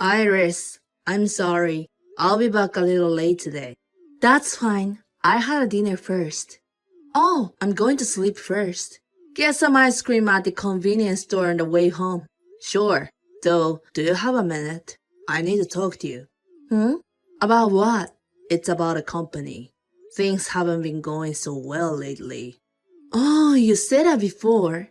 Iris, I'm sorry. I'll be back a little late today. That's fine. I had a dinner first. Oh, I'm going to sleep first. Get some ice cream at the convenience store on the way home. Sure. Though, do you have a minute? I need to talk to you. Hmm? About what? It's about a company. Things haven't been going so well lately. Oh, you said that before.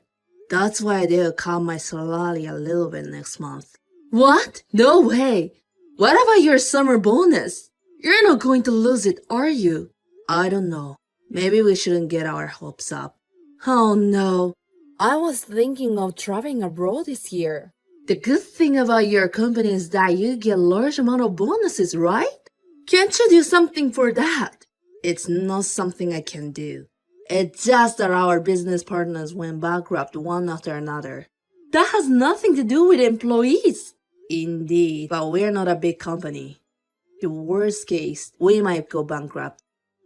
That's why they'll cut my salary a little bit next month. What? No way! What about your summer bonus? You're not going to lose it, are you? I don't know. Maybe we shouldn't get our hopes up. Oh no. I was thinking of traveling abroad this year. The good thing about your company is that you get a large amount of bonuses, right? Can't you do something for that? It's not something I can do. It's just that our business partners went bankrupt one after another. That has nothing to do with employees. Indeed, but we're not a big company. The worst case, we might go bankrupt.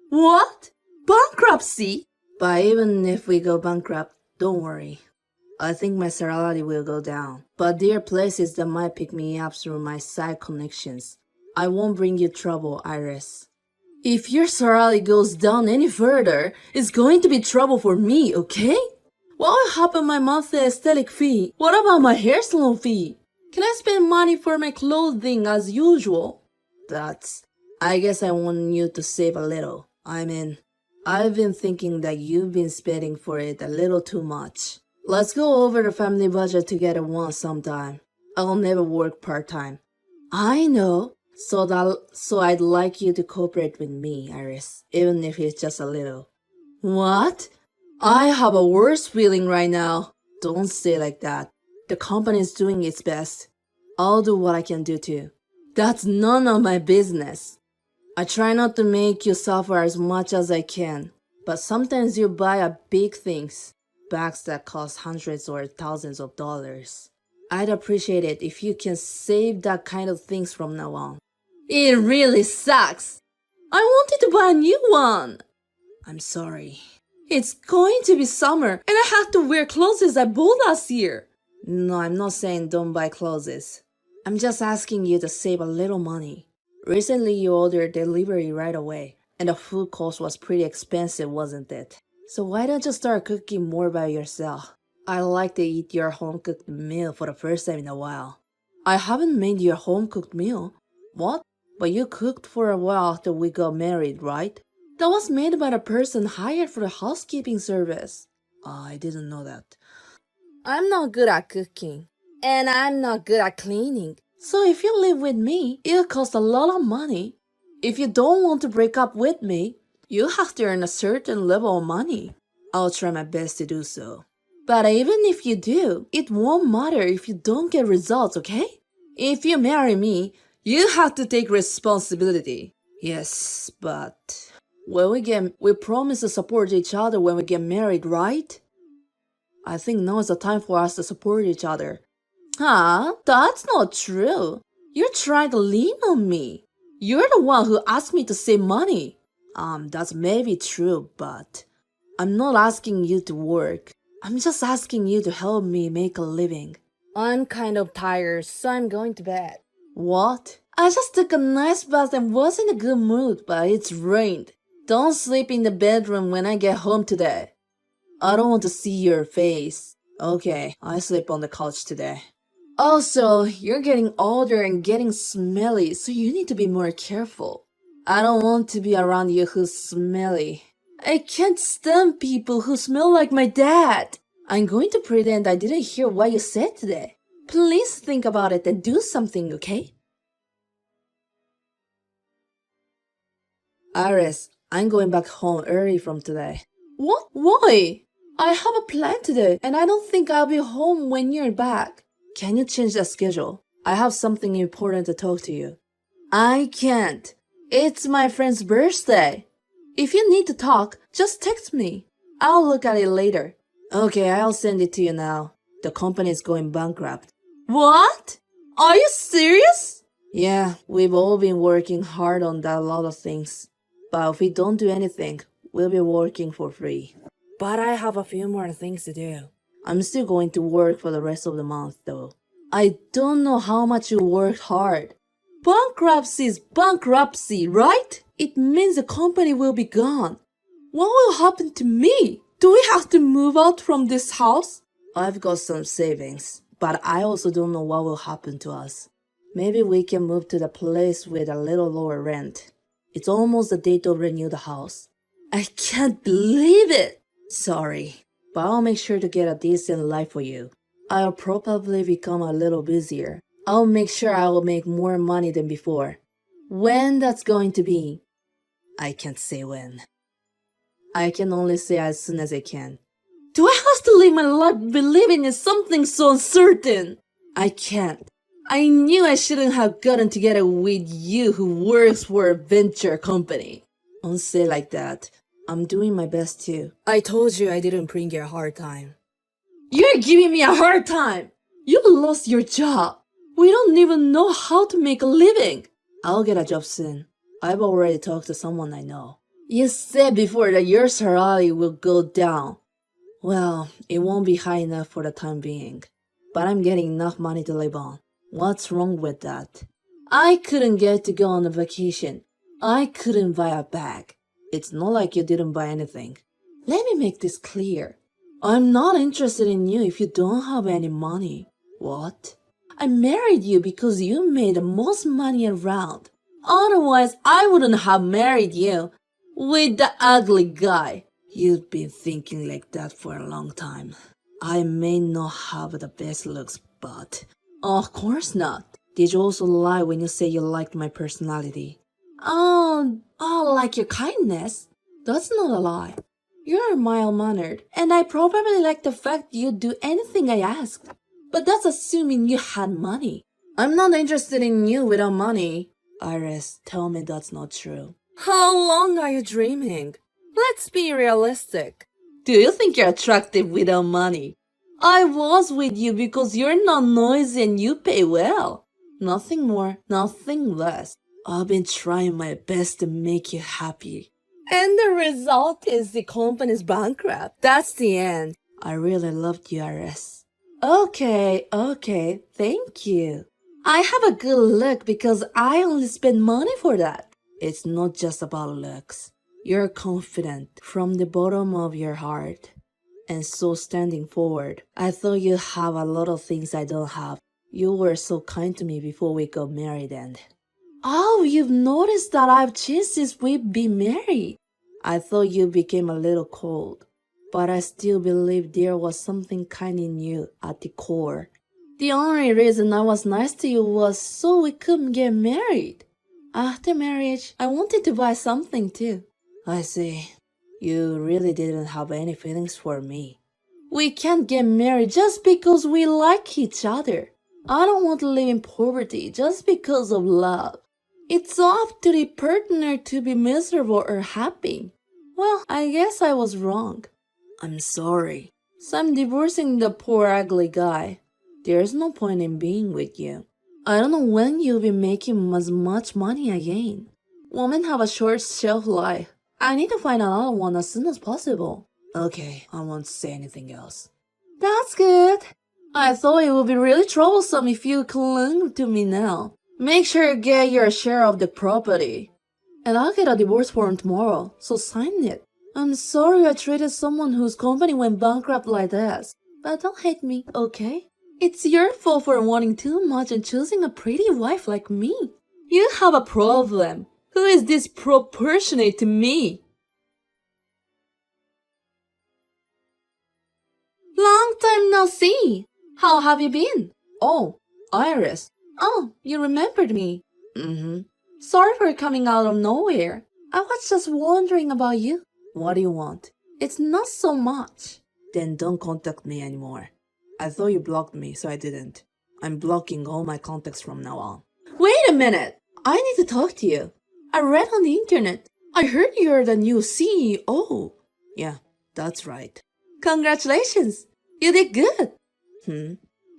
What? Bankruptcy? But even if we go bankrupt, don't worry. I think my salary will go down. But there are places that might pick me up through my side connections. I won't bring you trouble, Iris. If your salary goes down any further, it's going to be trouble for me, okay? What will happen to my monthly aesthetic fee? What about my hair salon fee? Can I spend money for my clothing as usual? I guess I want you to save a little. I've been thinking that you've been spending for it a little too much. Let's go over the family budget together once sometime. I'll never work part-time. I know. So I'd like you to cooperate with me, Iris, even if it's just a little. What? I have a worse feeling right now. Don't say like that. The company's doing its best. I'll do what I can do too. That's none of my business. I try not to make you suffer as much as I can, but sometimes you buy big things, bags that cost hundreds or thousands of dollars. I'd appreciate it if you can save that kind of things from now on. It really sucks. I wanted to buy a new one. I'm sorry. It's going to be summer and I have to wear clothes I bought last year. No, I'm not saying don't buy clothes. I'm just asking you to save a little money. Recently you ordered delivery right away, and the food cost was pretty expensive, wasn't it? So why don't you start cooking more by yourself? I like to eat your home-cooked meal for the first time in a while. I haven't made your home-cooked meal. What? But you cooked for a while after we got married, right? That was made by the person hired for the housekeeping service. I didn't know that. I'm not good at cooking, and I'm not good at cleaning. So if you live with me, it'll cost a lot of money. If you don't want to break up with me, you have to earn a certain level of money. I'll try my best to do so. But even if you do, it won't matter if you don't get results, okay? If you marry me, you have to take responsibility. Yes, but we promise to support each other when we get married, right? I think now is the time for us to support each other. Huh? That's not true. You're trying to lean on me. You're the one who asked me to save money. That's maybe true, but I'm not asking you to work. I'm just asking you to help me make a living. I'm kind of tired, so I'm going to bed. What? I just took a nice bath and was in a good mood, but it's rained. Don't sleep in the bedroom when I get home today. I don't want to see your face. Okay, I sleep on the couch today. Also, you're getting older and getting smelly, so you need to be more careful. I don't want to be around you who's smelly. I can't stand people who smell like my dad. I'm going to pretend I didn't hear what you said today. Please think about it and do something, okay? Iris, I'm going back home early from today. What? Why? I have a plan today, and I don't think I'll be home when you're back. Can you change the schedule? I have something important to talk to you. I can't. It's my friend's birthday. If you need to talk, just text me. I'll look at it later. Okay, I'll send it to you now. The company is going bankrupt. What? Are you serious? Yeah, we've all been working hard on that lot of things. But if we don't do anything, we'll be working for free. But I have a few more things to do. I'm still going to work for the rest of the month, though. I don't know how much you worked hard. Bankruptcy is bankruptcy, right? It means the company will be gone. What will happen to me? Do we have to move out from this house? I've got some savings, but I also don't know what will happen to us. Maybe we can move to the place with a little lower rent. It's almost the date to renew the house. I can't believe it! Sorry, but I'll make sure to get a decent life for you. I'll probably become a little busier. I'll make sure I will make more money than before. When that's going to be, I can't say when. I can only say as soon as I can. Do I have to live my life believing in something so uncertain? I can't. I knew I shouldn't have gotten together with you who works for a venture company. Don't say like that. I'm doing my best too. I told you I didn't bring you a hard time. You're giving me a hard time! You lost your job. We don't even know how to make a living. I'll get a job soon. I've already talked to someone I know. You said before that your salary will go down. Well, it won't be high enough for the time being. But I'm getting enough money to live on. What's wrong with that? I couldn't get to go on a vacation. I couldn't buy a bag. It's not like you didn't buy anything. Let me make this clear. I'm not interested in you if you don't have any money. What? I married you because you made the most money around. Otherwise, I wouldn't have married you with the ugly guy. You've been thinking like that for a long time. I may not have the best looks, but... Of course not. Did you also lie when you say you liked my personality? Oh, like your kindness? That's not a lie. You're mild-mannered, and I probably like the fact you'd do anything I asked. But that's assuming you had money. I'm not interested in you without money. Iris, tell me that's not true. How long are you dreaming? Let's be realistic. Do you think you're attractive without money? I was with you because you're not noisy and you pay well. Nothing more, nothing less. I've been trying my best to make you happy. And the result is the company's bankrupt. That's the end. I really loved you, Iris. Okay, thank you. I have a good look because I only spend money for that. It's not just about looks. You're confident from the bottom of your heart. And so standing forward, I thought you have a lot of things I don't have. You were so kind to me before we got married and... Oh, you've noticed that I've changed since we've been married. I thought you became a little cold. But I still believe there was something kind in you at the core. The only reason I was nice to you was so we couldn't get married. After marriage, I wanted to buy something too. I see. You really didn't have any feelings for me. We can't get married just because we like each other. I don't want to live in poverty just because of love. It's up to the partner to be miserable or happy. Well, I guess I was wrong. I'm sorry. So I'm divorcing the poor ugly guy. There's no point in being with you. I don't know when you'll be making as much money again. Women have a short shelf life. I need to find another one as soon as possible. Okay, I won't say anything else. That's good. I thought it would be really troublesome if you clung to me now. Make sure you get your share of the property. And I'll get a divorce form tomorrow, so sign it. I'm sorry I treated someone whose company went bankrupt like this. But don't hate me, okay? It's your fault for wanting too much and choosing a pretty wife like me. You have a problem. Who is disproportionate to me? Long time no see. How have you been? Oh, Iris. Oh, you remembered me. Sorry for coming out of nowhere. I was just wondering about you. What do you want? It's not so much. Then don't contact me anymore. I thought you blocked me, so I didn't. I'm blocking all my contacts from now on. Wait a minute! I need to talk to you. I read on the internet. I heard you're the new CEO. Yeah, that's right. Congratulations! You did good.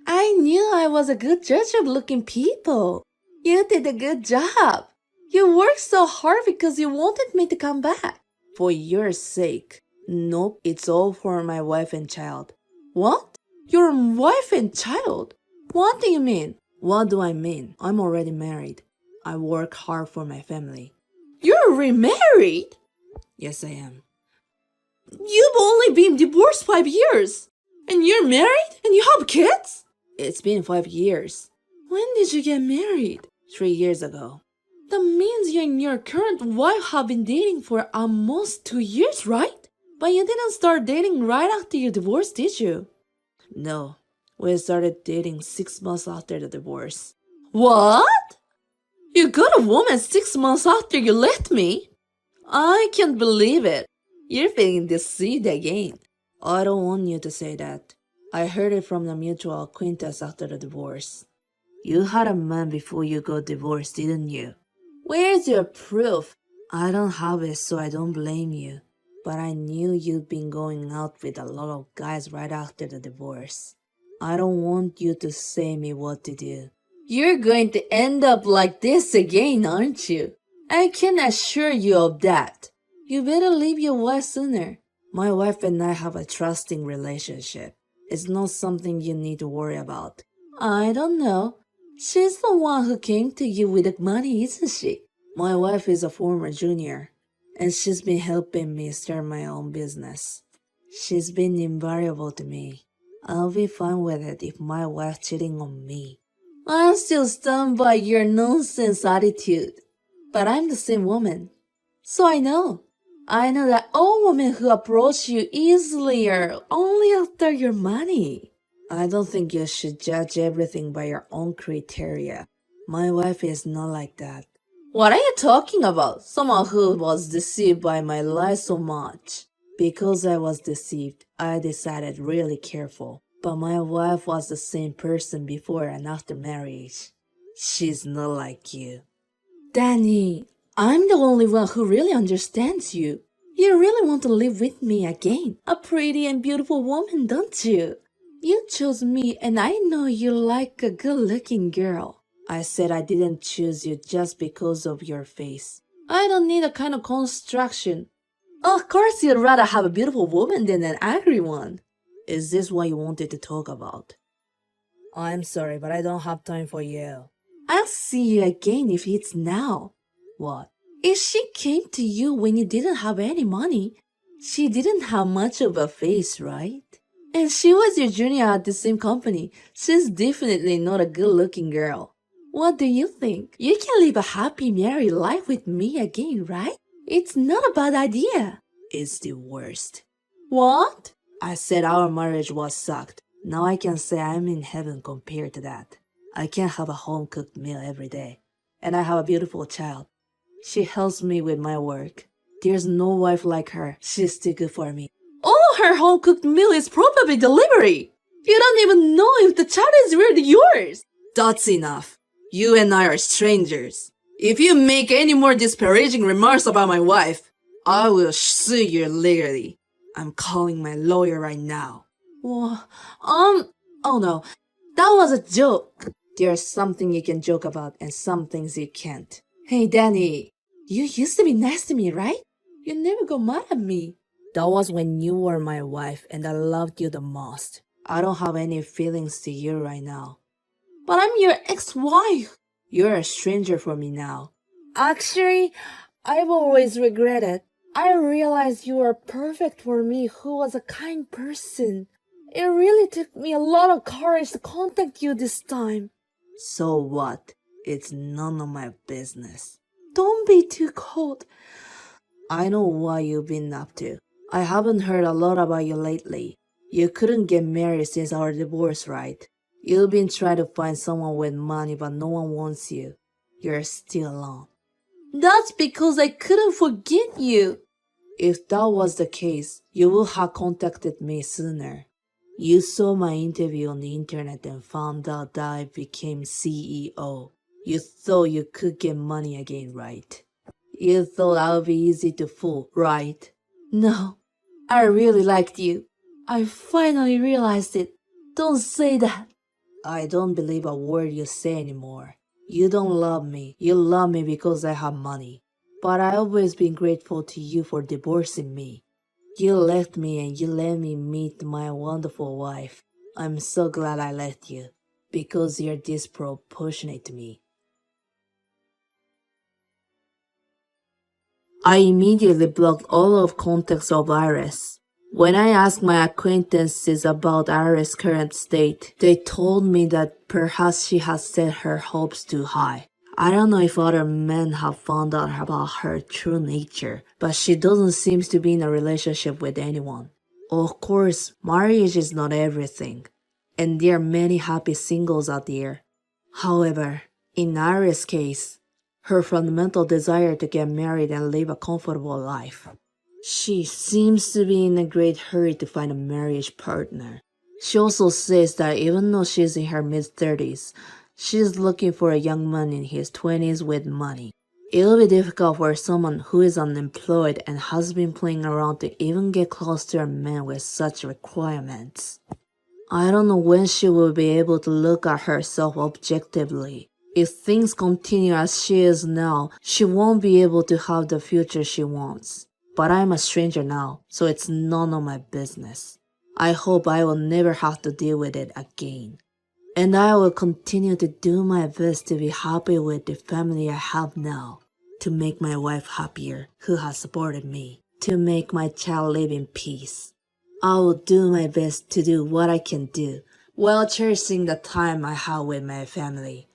I knew I was a good judge of looking people. You did a good job. You worked so hard because you wanted me to come back. For your sake. Nope, it's all for my wife and child. What? Your wife and child? What do you mean? What do I mean? I'm already married. I work hard for my family. You're remarried? Yes, I am. You've only been divorced 5 years. And you're married? And you have kids? It's been 5 years. When did you get married? 3 years ago. That means you and your current wife have been dating for almost 2 years, right? But you didn't start dating right after you divorced, did you? No. We started dating 6 months after the divorce. What? You got a woman 6 months after you left me? I can't believe it. You're feeling deceived again. I don't want you to say that. I heard it from the mutual acquaintance after the divorce. You had a man before you got divorced, didn't you? Where's your proof? I don't have it, so I don't blame you. But I knew you'd been going out with a lot of guys right after the divorce. I don't want you to say me what to do. You're going to end up like this again, aren't you? I can assure you of that. You better leave your wife sooner. My wife and I have a trusting relationship. It's not something you need to worry about. I don't know. She's the one who came to you with the money, isn't she? My wife is a former junior, and she's been helping me start my own business. She's been invaluable to me. I'll be fine with it if my wife cheating on me. I'm still stunned by your nonsense attitude. But I'm the same woman. So I know. I know that all women who approach you easily are only after your money. I don't think you should judge everything by your own criteria. My wife is not like that. What are you talking about? Someone who was deceived by my lies so much. Because I was deceived, I decided really careful. But my wife was the same person before and after marriage. She's not like you. Danny, I'm the only one who really understands you. You really want to live with me again. A pretty and beautiful woman, don't you? You chose me and I know you like a good-looking girl. I said I didn't choose you just because of your face. I don't need a kind of construction. Of course you'd rather have a beautiful woman than an angry one. Is this what you wanted to talk about? I'm sorry, but I don't have time for you. I'll see you again if it's now. What? If she came to you when you didn't have any money, she didn't have much of a face, right? And she was your junior at the same company. She's definitely not a good-looking girl. What do you think? You can live a happy married life with me again, right? It's not a bad idea. It's the worst. What? I said our marriage was sucked. Now I can say I'm in heaven compared to that. I can have a home-cooked meal every day. And I have a beautiful child. She helps me with my work. There's no wife like her. She's too good for me. All her home-cooked meal is probably delivery. You don't even know if the child is really yours. That's enough. You and I are strangers. If you make any more disparaging remarks about my wife, I will sue you legally. I'm calling my lawyer right now. Oh no, that was a joke. There's something you can joke about and some things you can't. Hey, Danny, you used to be nice to me, right? You never got mad at me. That was when you were my wife and I loved you the most. I don't have any feelings to you right now. But I'm your ex-wife. You're a stranger for me now. Actually, I've always regretted. I realized you were perfect for me, who was a kind person. It really took me a lot of courage to contact you this time. So what? It's none of my business. Don't be too cold. I know what you've been up to. I haven't heard a lot about you lately. You couldn't get married since our divorce, right? You've been trying to find someone with money, but no one wants you. You're still alone. That's because I couldn't forget you. If that was the case, you would have contacted me sooner. You saw my interview on the internet and found out that I became CEO. You thought you could get money again, right? You thought I would be easy to fool, right? No, I really liked you. I finally realized it. Don't say that. I don't believe a word you say anymore. You don't love me. You love me because I have money. But I've always been grateful to you for divorcing me. You left me and you let me meet my wonderful wife. I'm so glad I left you. Because you're disproportionate to me. I immediately blocked all of context of Iris. When I asked my acquaintances about Iris' current state, they told me that perhaps she has set her hopes too high. I don't know if other men have found out about her true nature, but she doesn't seem to be in a relationship with anyone. Of course, marriage is not everything, and there are many happy singles out there. However, in Iris' case, her fundamental desire to get married and live a comfortable life. She seems to be in a great hurry to find a marriage partner. She also says that even though she's in her mid-30s, she's looking for a young man in his 20s with money. It'll be difficult for someone who is unemployed and has been playing around to even get close to a man with such requirements. I don't know when she will be able to look at herself objectively. If things continue as she is now, she won't be able to have the future she wants. But I'm a stranger now, so it's none of my business. I hope I will never have to deal with it again. And I will continue to do my best to be happy with the family I have now. To make my wife happier, who has supported me. To make my child live in peace. I will do my best to do what I can do, while cherishing the time I have with my family.